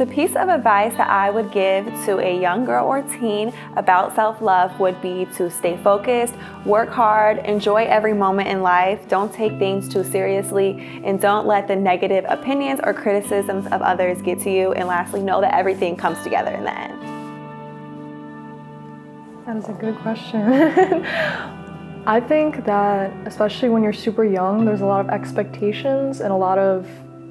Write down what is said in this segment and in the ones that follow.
The piece of advice that I would give to a young girl or teen about self-love would be to stay focused, work hard, enjoy every moment in life, don't take things too seriously, and don't let the negative opinions or criticisms of others get to you. And lastly, know that everything comes together in the end. That is a good question. I think that especially when you're super young, there's a lot of expectations and a lot of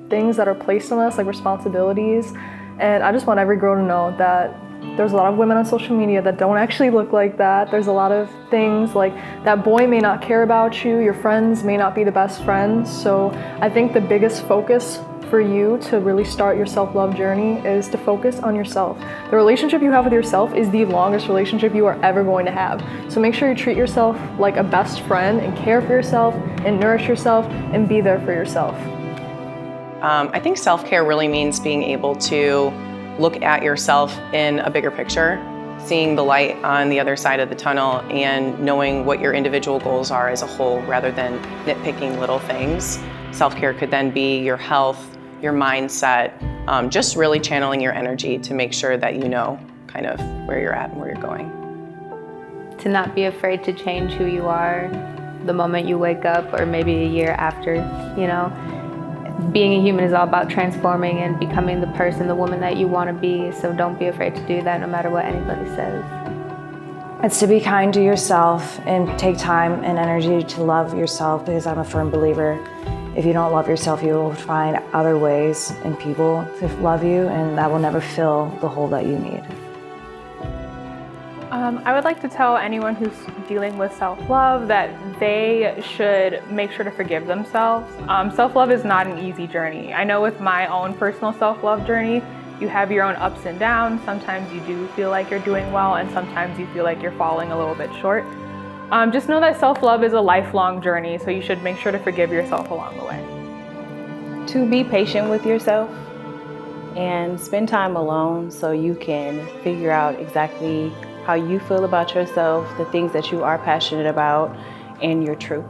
things that are placed on us, like responsibilities. And I just want every girl to know that there's a lot of women on social media that don't actually look like that. There's a lot of things like that boy may not care about you, your friends may not be the best friends. So I think the biggest focus for you to really start your self-love journey is to focus on yourself. The relationship you have with yourself is the longest relationship you are ever going to have. So make sure you treat yourself like a best friend and care for yourself and nourish yourself and be there for yourself. I think self-care really means being able to look at yourself in a bigger picture, seeing the light on the other side of the tunnel and knowing what your individual goals are as a whole rather than nitpicking little things. Self-care could then be your health, your mindset, just really channeling your energy to make sure that you know kind of where you're at and where you're going. To not be afraid to change who you are the moment you wake up or maybe a year after, you know. Being a human is all about transforming and becoming the person, the woman that you want to be, so don't be afraid to do that no matter what anybody says. It's to be kind to yourself and take time and energy to love yourself, because I'm a firm believer if you don't love yourself, you will find other ways and people to love you, and that will never fill the hole that you need. I would like to tell anyone who's dealing with self-love that they should make sure to forgive themselves. Self-love is not an easy journey. I know with my own personal self-love journey, you have your own ups and downs. Sometimes you do feel like you're doing well, and sometimes you feel like you're falling a little bit short. Just know that self-love is a lifelong journey, so you should make sure to forgive yourself along the way. To be patient with yourself and spend time alone so you can figure out exactly how you feel about yourself, the things that you are passionate about, and your truth.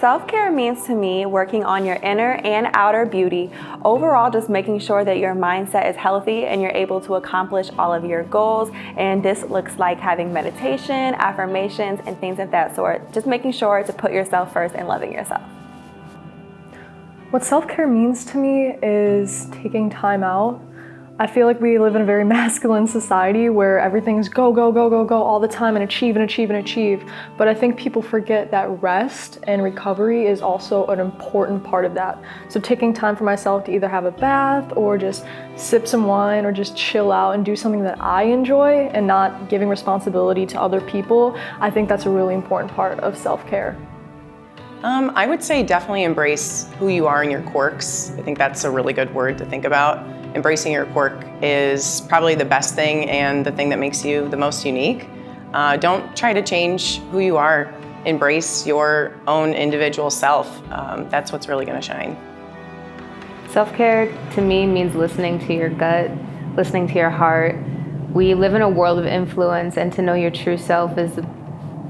Self-care means to me working on your inner and outer beauty. Overall, just making sure that your mindset is healthy and you're able to accomplish all of your goals. And this looks like having meditation, affirmations, and things of that sort. Just making sure to put yourself first and loving yourself. What self-care means to me is taking time out. I feel like we live in a very masculine society where everything's go, go, go, go, go all the time and achieve and achieve and achieve. But I think people forget that rest and recovery is also an important part of that. So taking time for myself to either have a bath or just sip some wine or just chill out and do something that I enjoy and not giving responsibility to other people, I think that's a really important part of self-care. I would say definitely embrace who you are and your quirks. I think that's a really good word to think about. Embracing your quirk is probably the best thing and the thing that makes you the most unique. Don't try to change who you are. Embrace your own individual self. That's what's really going to shine. Self-care to me means listening to your gut, listening to your heart. We live in a world of influence, and to know your true self is a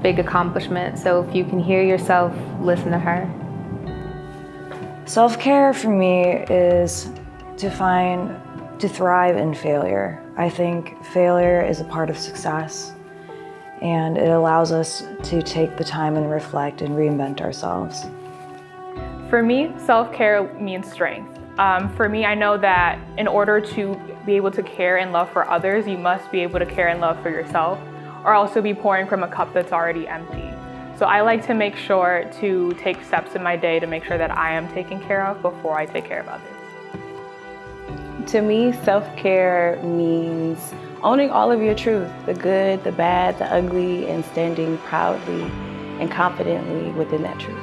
big accomplishment. So if you can hear yourself, listen to her. Self-care for me is to thrive in failure. I think failure is a part of success, and it allows us to take the time and reflect and reinvent ourselves. For me, self-care means strength. For me, I know that in order to be able to care and love for others, you must be able to care and love for yourself, or also be pouring from a cup that's already empty. So I like to make sure to take steps in my day to make sure that I am taken care of before I take care of others. To me, self-care means owning all of your truth, the good, the bad, the ugly, and standing proudly and confidently within that truth.